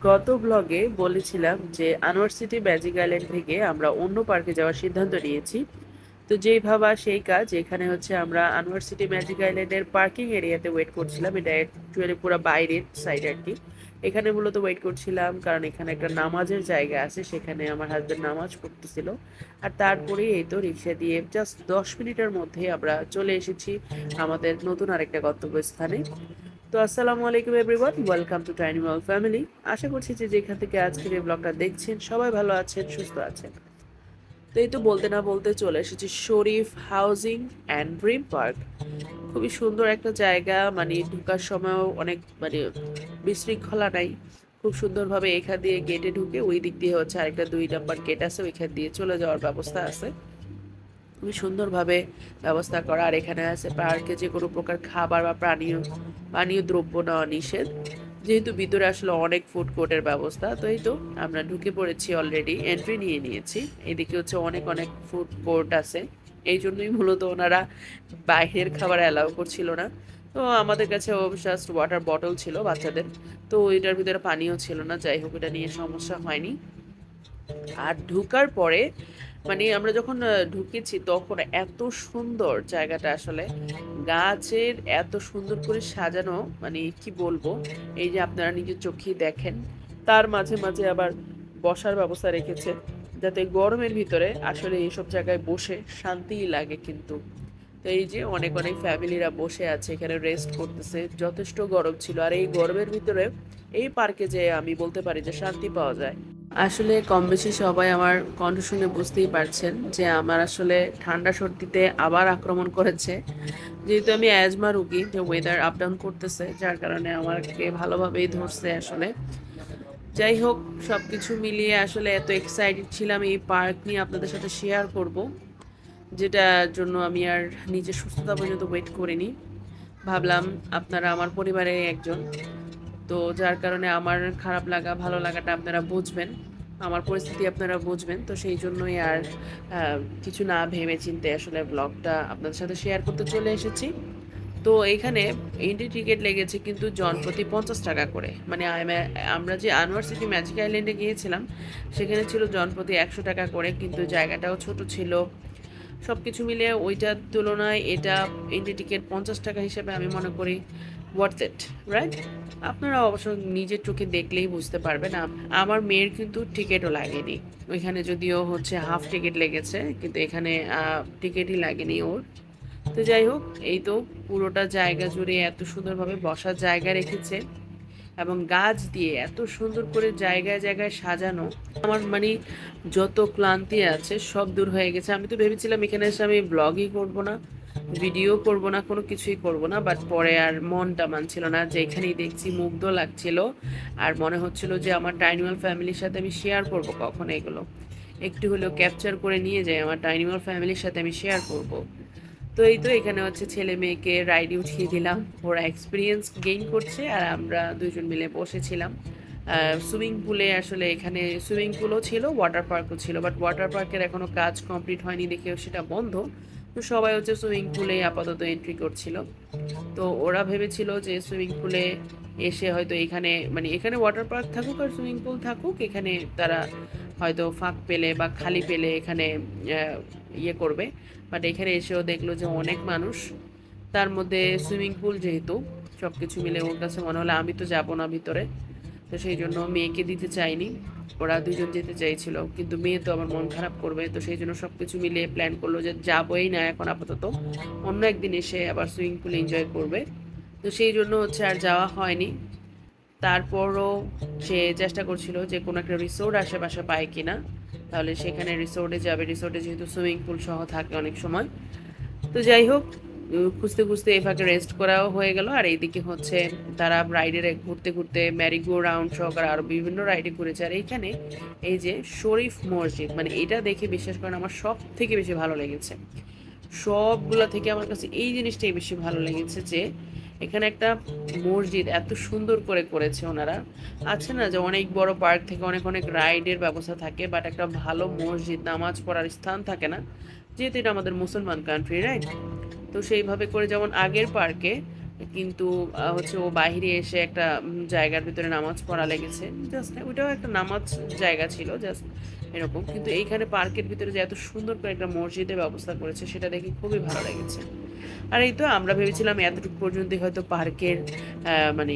গত ব্লগে বলেছিলাম যে আনোয়ার সিটি ম্যাজিক আইল্যান্ড থেকে আমরা অন্য পার্কে যাওয়ার সিদ্ধান্ত নিয়েছি। তো যেই ভাবা সেই কাজ। এখানে হচ্ছে আমরা আনোয়ার সিটি ম্যাজিক আইল্যান্ডের পার্কিং এরিয়াতে ওয়েট করছিলাম। এটা অ্যাকচুয়ালি পুরো বাইরের সাইড আর কি। এখানে মূলত ওয়েট করছিলাম কারণ এখানে একটা নামাজের জায়গা আছে, সেখানে আমার হাজব্যান্ড নামাজ পড়তেছিল। আর তারপরেই এই তো রিক্সা দিয়ে জাস্ট 10 মিনিটের মধ্যে আমরা চলে এসেছি আমাদের নতুন আরেকটা গন্তব্যস্থানে। তো আসসালামু আলাইকুম everyone, welcome to Tiny Wall family. আশা করছি যে যেখান থেকে আজকের এই ব্লগটা দেখছেন সবাই ভালো আছেন, সুস্থ আছেন। তো এই তো বলতে না বলতে চলে এসেছি শরীফ হাউজিং অ্যান্ড ড্রিম পার্ক। খুবই সুন্দর একটা জায়গা, মানে ঢোকার সময়ও অনেক মানে বিশৃঙ্খলা নাই। খুব সুন্দরভাবে এখান দিয়ে গেটে ঢুকে ওই দিক দিয়ে হচ্ছে আরেকটা 2 নম্বর গেট আছে, ওইখান দিয়ে চলে যাওয়ার ব্যবস্থা আছে। খুবই সুন্দরভাবে ব্যবস্থা করা। আর এখানে আছে পার্কে যে কোনো প্রকার খাবার বা পানীয় পানীয় দ্রব্য নেওয়া নিষেধ, যেহেতু ভিতরে আসলে অনেক ফুড কোর্টের ব্যবস্থা। তো এই তো আমরা ঢুকে পড়েছি, অলরেডি এন্ট্রি নিয়ে নিয়েছি। এদিকে হচ্ছে অনেক অনেক ফুড কোর্ট আছে, এই জন্যই মূলত ওনারা বাইরের খাবার অ্যালাউ করছিল না। তো আমাদের কাছে জাস্ট ওয়াটার বটল ছিল বাচ্চাদের, তো ওইটার ভিতরে পানিও ছিল না। যাই হোক, এটা নিয়ে সমস্যা হয়নি। আর ঢুকার পরে মানে আমরা যখন ঢুকেছি তখন এত সুন্দর জায়গাটা আসলে, গাছের এত সুন্দর করে সাজানো, মানে কি বলবো। এই যে আপনারা নিজের চোখেই দেখেন, তার মাঝে মাঝে আবার বসার ব্যবস্থা রেখেছে, যাতে গরমের ভিতরে আসলে এইসব জায়গায় বসে শান্তিই লাগে কিন্তু। তো এই যে অনেক অনেক ফ্যামিলিরা বসে আছে এখানে, রেস্ট করতেছে। যথেষ্ট গরম ছিল, আর এই গরমের ভিতরে এই পার্কে যে আমি বলতে পারি যে শান্তি পাওয়া যায়। আসলে কম বেশি সবাই আমার কণ্ঠ শুনে বুঝতেই পারছেন যে আমার আসলে ঠান্ডা সর্দিতে আবার আক্রমণ করেছে। যেহেতু আমি অ্যাজমা রুগী, যে ওয়েদার আপ ডাউন করতেছে, যার কারণে আমাকে ভালোভাবেই ধরছে আসলে। যাই হোক, সব কিছু মিলিয়ে আসলে এত এক্সাইটেড ছিলাম এই পার্ক নিয়ে আপনাদের সাথে শেয়ার করব, যেটার জন্য আমি আর নিজের সুস্থতা পর্যন্ত ওয়েট করিনি। ভাবলাম আপনারা আমার পরিবারের একজন, তো যার কারণে আমার খারাপ লাগা ভালো লাগাটা আপনারা বুঝবেন, আমার পরিস্থিতি আপনারা বুঝবেন। তো সেই জন্যই আর কিছু না ভেবে চিন্তে আসলে ব্লগটা আপনাদের সাথে শেয়ার করতে চলে এসেছি। তো এখানে এন্ট্রি টিকিট লেগেছে কিন্তু জনপ্রতি 50 টাকা করে। মানে আমরা যে আনোয়ার সিটি ম্যাজিক আইল্যান্ডে গিয়েছিলাম সেখানে ছিল জনপ্রতি 100 টাকা করে, কিন্তু জায়গাটাও ছোট ছিল। সব কিছু মিলিয়ে ওইটার তুলনায় এটা এন্ট্রি টিকিট 50 টাকা হিসেবে আমি মনে করি ওয়ার্থ ইট, রাইট? আপনারা অবশ্য নিজের চোখে দেখলেই বুঝতে পারবেন। আমার মেয়ের কিন্তু টিকিটও লাগেনি ওইখানে, যদিও হচ্ছে হাফ টিকিট লেগেছে, কিন্তু এখানে টিকিটই লাগেনি ওর। তো যাই হোক, এই তো পুরোটা জায়গা জুড়ে এত সুন্দরভাবে বসার জায়গা রেখেছে এবং গাছ দিয়ে এত সুন্দর করে জায়গায় জায়গায় সাজানো। আমার মানে যত ক্লান্তি আছে সব দূর হয়ে গেছে। আমি তো ভেবেছিলাম এখানে এসে আমি ব্লগই করব না, ভিডিও করব না, কোনো কিছুই করব না, বাট পরে আর মনটা মানছিল না। যেখানেই দেখছি মুগ্ধ লাগছিল, আর মনে হচ্ছিল যে আমার ডাইনিমাল ফ্যামিলির সাথে আমি শেয়ার করব, কখন এগুলো একটু হলেও ক্যাপচার করে নিয়ে যাই আমার ডাইনিমাল ফ্যামিলির সাথে আমি শেয়ার করব। তো এই তো এখানে হচ্ছে ছেলে মেয়েকে রাইডে উঠিয়ে দিলাম, ওরা এক্সপিরিয়েন্স গেইন করছে, আর আমরা দুজন মিলে বসেছিলাম। সুইমিং পুলে আসলে এখানে সুইমিং পুলও ছিল, ওয়াটার পার্কও ছিল, বাট ওয়াটার পার্কের এখনো কাজ কমপ্লিট হয়নি দেখে সেটা বন্ধ। তো সবাই হচ্ছে সুইমিং পুলে আপাতত এন্ট্রি করছিল। তো ওরা ভেবেছিল যে সুইমিং পুলে এসে হয়তো এখানে মানে এখানে ওয়াটার পার্ক থাকুক আর সুইমিং পুল থাকুক, এখানে তারা হয়তো ফাঁক পেলে বা খালি পেলে এখানে ইয়ে করবে। বাট এখানে এসেও দেখলো যে অনেক মানুষ, তার মধ্যে সুইমিং পুল যেহেতু, সব কিছু মিলে ওর কাছে মনে হলো আমি তো যাব না ভিতরে। তো সেই জন্য মেয়েকে দিতে চাইনি, ওরা দুজন যেতে চাইছিল, কিন্তু মেয়ে তো আমার মন খারাপ করবে। তো সেই জন্য সব কিছু মিলিয়ে প্ল্যান করলো যে যাবোই না এখন আপাতত, অন্য একদিন এসে আবার সুইমিং পুল এনজয় করবে। তো সেই জন্য হচ্ছে আর যাওয়া হয়নি। তারপরও সে চেষ্টা করছিল যে কোনো একটা রিসোর্ট আশেপাশে পায় কিনা, তাহলে সেখানে রিসোর্টে যাবে। রিসোর্টে যেহেতু সুইমিং পুল সহ থাকে অনেক সময়। তো যাই হোক, খুঁজতে খুঁজতে এই ফাঁকে রেস্ট করাও হয়ে গেল। আর এইদিকে হচ্ছে তারা রাইডে ঘুরতে ঘুরতে ম্যারিগো রাউন্ড সহকারে আরও বিভিন্ন রাইডে ঘুরেছে। আর এইখানে এই যে শরীফ মসজিদ, মানে এটা দেখে বিশ্বাস করেন আমার সব থেকে বেশি ভালো লেগেছে। সবগুলা থেকে আমার কাছে এই জিনিসটাই বেশি ভালো লেগেছে যে এখানে একটা মসজিদ এত সুন্দর করে করেছে ওনারা। আছে না যে অনেক বড় পার্ক থেকে অনেক অনেক রাইডের ব্যবস্থা থাকে, বাট একটা ভালো মসজিদ নামাজ পড়ার স্থান থাকে না, যেহেতু এটা আমাদের মুসলমান কান্ট্রি, রাইট? তো সেইভাবে করে যেমন আগের পার্কে কিন্তু হচ্ছে ও বাইরে এসে একটা জায়গার ভিতরে নামাজ পড়া লেগেছে। জাস্ট ওইটাও একটা নামাজ জায়গা ছিল, জাস্ট এরকম। কিন্তু এইখানে পার্কের ভিতরে যে এত সুন্দর করে একটা মসজিদের ব্যবস্থা করেছে সেটা দেখে খুবই ভালো লেগেছে। আর এই তো আমরা ভেবেছিলাম এতটুকু পর্যন্তই হয়তো পার্কের মানে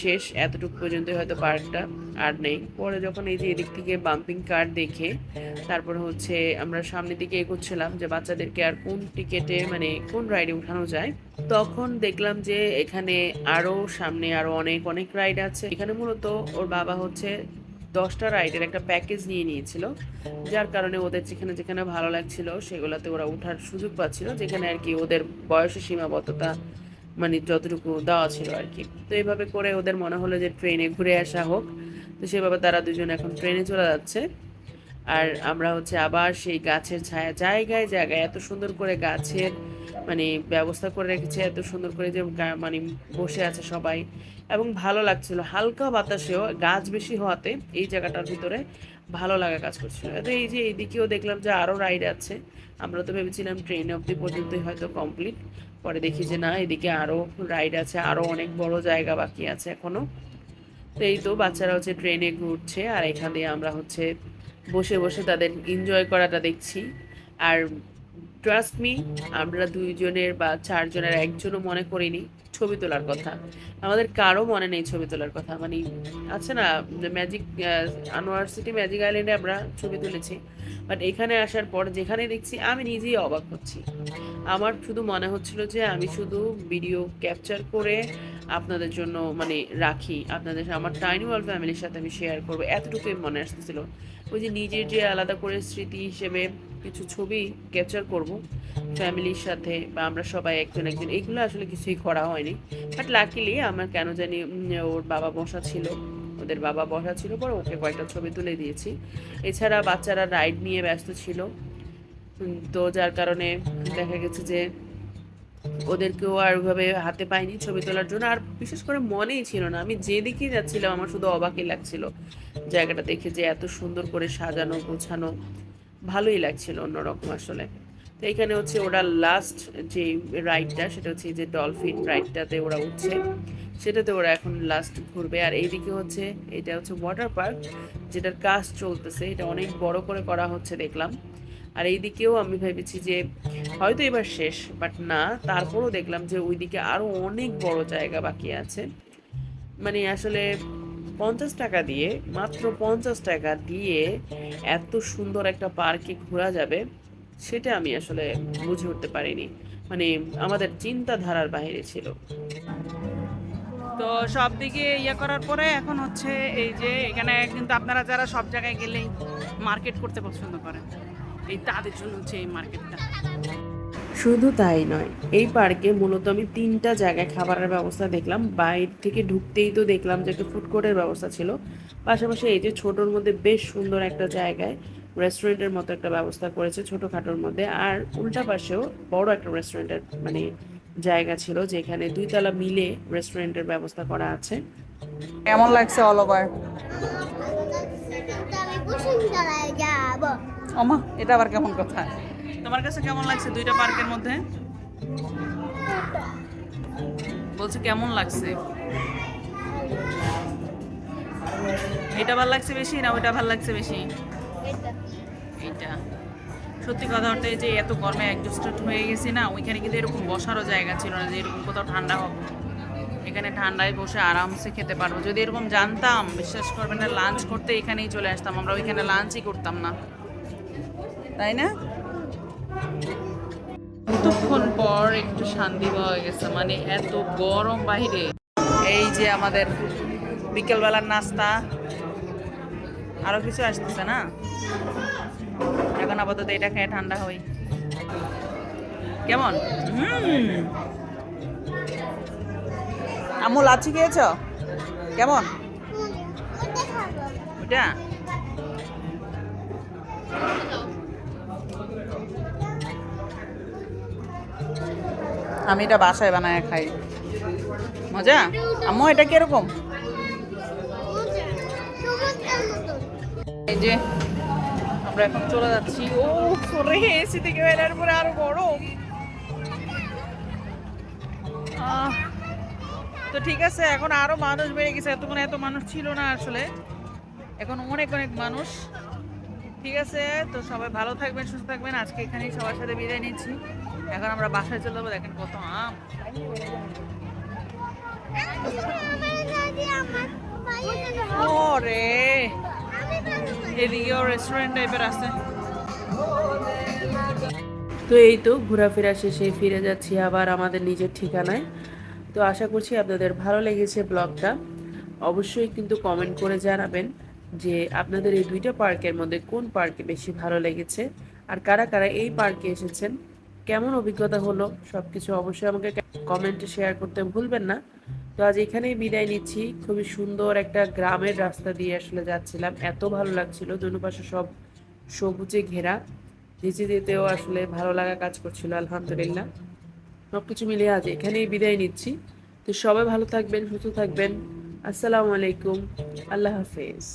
শেষ, এতটুকু পর্যন্তই হয়তো পার্কটা, আর নেই। পরে যখন এই যে এদিক থেকে বাম্পিং কার দেখে তারপর হচ্ছে আমরা সামনের দিকে এগোচ্ছিলাম যে বাচ্চাদেরকে আর কোন টিকেটে মানে কোন রাইডে উঠানো যায়, তখন দেখলাম যে এখানে আরো সামনে আরো অনেক অনেক রাইড আছে। এখানে মূলত ওর বাবা হচ্ছে 10টা রাইডের একটা প্যাকেজ নিয়ে নিয়েছিল, যার কারণে ওদের যেখানে যেখানে ভালো লাগছিল সেগুলোতে ওরা ওঠার সুযোগ পাচ্ছিল, যেখানে আর কি ওদের বয়সের সীমাবদ্ধতা মানে যতটুকু দেওয়া ছিল আর কি। তো এইভাবে করে ওদের মনে হলো যে ট্রেনে ঘুরে আসা হোক, তো সেভাবে তারা দুজন এখন ট্রেনে চলে যাচ্ছে। আর আমরা হচ্ছে আবার সেই গাছের ছায়া, জায়গায় জায়গায় এত সুন্দর করে গাছের মানে ব্যবস্থা করে রেখেছে, এত সুন্দর করে যে মানে বসে আছে সবাই, এবং ভালো লাগছিল। হালকা বাতাসেও গাছ বেশি হওয়াতে এই জায়গাটার ভিতরে ভালো লাগা কাজ করছিল। তো এই যে এইদিকেও দেখলাম যে আরও রাইড আছে। আমরা তো ভেবেছিলাম ট্রেন অবধি পর্যন্তই হয়তো কমপ্লিট, পরে দেখি যে না, এদিকে আরও রাইড আছে, আরও অনেক বড় জায়গা বাকি আছে এখনো। তো এই তো বাচ্চারা হচ্ছে ট্রেনে ঘুরছে আর এখানে আমরা হচ্ছে বসে বসে তাদের এনজয় করাটা দেখছি। আর ট্রাস্ট মি, আমরা দুইজনের বা চারজনের একজনও মনে করিনি ছবি তোলার কথা। আমাদের কারো মনে নেই ছবি তোলার কথা। মানে আছে না ম্যাজিক, আনোয়ার সিটি ম্যাজিক আইল্যান্ডে আমরা ছবি তুলেছি, বাট এখানে আসার পর যেখানে দেখছি আমি নিজেই অবাক হচ্ছি। আমার শুধু মনে হচ্ছিল যে আমি শুধু ভিডিও ক্যাপচার করে আপনাদের জন্য মানে রাখি, আপনাদের আমার টাইনি ওয়ার্ল্ড ফ্যামিলির সাথে আমি শেয়ার করবো, এতটুকুই মনে আসতেছিল। ওই যে নিজের যে আলাদা করে স্মৃতি হিসেবে কিছু ছবি ক্যাপচার করব ফ্যামিলির সাথে, বা আমরা সবাই একজন একজন, এগুলো আসলে কিছুই করা হয়নি। বাট লাকিলি আমার কেন জানি ওর বাবা বসা ছিল, ওদের বাবা বসা ছিল, পরে ওকে কয়েকটা ছবি তুলে দিয়েছি। এছাড়া বাচ্চারা রাইড নিয়ে ব্যস্ত ছিল, তো যার কারণে দেখা গেছে যে ওদেরকেও আর ওইভাবে হাতে পাইনি ছবি তোলার জন্য। আর বিশেষ করে মনেই ছিল না, আমি যেদিকেই যাচ্ছিলাম আমার শুধু অবাকই লাগছিল জায়গাটা দেখে, যে এত সুন্দর করে সাজানো গোছানো, ভালোই লাগছিল অন্যরকম আসলে। তো এইখানে হচ্ছে ওরা লাস্ট যে রাইডটা, সেটা হচ্ছে যে ডলফিন রাইডটাতে ওরা উঠছে, সেটাতে ওরা এখন লাস্ট ঘুরবে। আর এইদিকে হচ্ছে এটা হচ্ছে ওয়াটার পার্ক, যেটার কাজ চলতেছে, এটা অনেক বড় করে করা হচ্ছে দেখলাম। আর এইদিকেও আমি ভেবেছি যে হয়তো এবার শেষ, বাট না, তারপরও দেখলাম যে ওইদিকে আরো অনেক বড় জায়গা বাকি আছে। মানে আসলে 50 টাকা দিয়ে, মাত্র 50 টাকা দিয়ে এত সুন্দর একটা পার্কে ঘোরা যাবে, সেটা আমি আসলে বুঝে উঠতে পারিনি। মানে আমাদের চিন্তাধারার বাইরে ছিল। তো সব দিকে ইয়ে করার পরে এখন হচ্ছে এই যে এখানে কিন্তু আপনারা যারা সব জায়গায় গেলেই মার্কেট করতে পছন্দ করেন, এই তাদের জন্য হচ্ছে এই মার্কেটটা। শুধু তাই নয়, এই পার্কে মূলত আমি 3টা জায়গায় খাবারের ব্যবস্থা দেখলাম। বাইরে থেকে ঢুকতেই তো দেখলাম যে একটা ফুড কোর্টের ব্যবস্থা ছিল, পাশাপাশি এই যে ছোটোর মধ্যে বেশ সুন্দর একটা জায়গায় রেস্টুরেন্টের মতো একটা ব্যবস্থা করেছে ছোটোখাটোর মধ্যে। আর উল্টা পাশেও বড় একটা রেস্টুরেন্টের মানে জায়গা ছিল, যেখানে 2 তলা মিলে রেস্টুরেন্টের ব্যবস্থা করা আছে। কেমন লাগছে অলবায়? ওমা, এটা আবার কেমন কথা? তোমার কাছে কেমন লাগছে দুইটা পার্কের মধ্যে? বলছে কেমন লাগছে? এটা ভাল লাগছে বেশি না ওইটা ভাল লাগছে বেশি? এইটা। সত্যি কথা বলতে যে এত গরমে অ্যাডজাস্টেড হয়ে গেছি না, ওইখানে কিন্তু এরকম বসারও জায়গা ছিল না যে এরকম কোথাও ঠান্ডা হবে। এখানে ঠান্ডায় বসে আরামসে খেতে পারবো। যদি এরকম জানতাম, বিশ্বাস করবেন না, লাঞ্চ করতে এখানেই চলে আসতাম। আমরা ওইখানে লাঞ্চই করতাম না, তাই না? কতক্ষণ পর একটু শান্তি পাওয়া গেছে, মানে এত গরম বাহিরে। এই যে আমাদের বিকেলবেলার নাস্তা, আরো কিছু আসতেছে না, এখন আপাতত এটা খেয়ে ঠান্ডা হই। কেমন? আম্মু লাচ্ছি খেয়েছ? কেমন ওটা? আমি এটা বাসায় বানায় খাই, মজা। আম্মু এটা কিরকম? এই যে আমরা এখন চলে যাচ্ছি। ও সরে এসি থেকে বেরার পরে আরো গরম। তো ঠিক আছে, এখন আরো মানুষ বেড়ে গেছে, এতক্ষণ এত মানুষ ছিল না আসলে, এখন অনেক অনেক মানুষ। ঠিক আছে, তো সবাই ভালো থাকবেন, সুস্থ থাকবেন, আজকে এখানেই সবার সাথে বিদায় নিচ্ছি। এখন আমরা বাসায় চলে যাবো। দেখেন কত আম। ওরে, এদিকেও রেস্টুরেন্ট টাইপের আছে। তো এই তো ঘোরাফেরা শেষে ফিরে যাচ্ছি আবার আমাদের নিজের ঠিকানায়। তো আশা করছি আপনাদের ভালো লেগেছে ব্লগটা। অবশ্যই কিন্তু কমেন্ট করে জানাবেন যে আপনাদের এই দুইটা পার্কের মধ্যে কোন পার্কে বেশি ভালো লেগেছে, আর কারা কারা এই পার্কে এসেছেন, কেমন অভিজ্ঞতা হলো, সবকিছু অবশ্যই আমাকে কমেন্টে শেয়ার করতে ভুলবেন না। তো আজ এখানেই বিদায় নিচ্ছি। খুবই সুন্দর একটা গ্রামের রাস্তা দিয়ে আসলে যাচ্ছিলাম, এত ভালো লাগছিল, দুপাশে সব সবুজে ঘেরা, নিচে যেতেও আসলে ভালো লাগা কাজ করছিল। আলহামদুলিল্লাহ, সবকিছু মিলিয়ে আজ এখানেই বিদায় নিচ্ছি। তো সবাই ভালো থাকবেন, সুস্থ থাকবেন। আসসালামু আলাইকুম, আল্লাহ হাফেজ।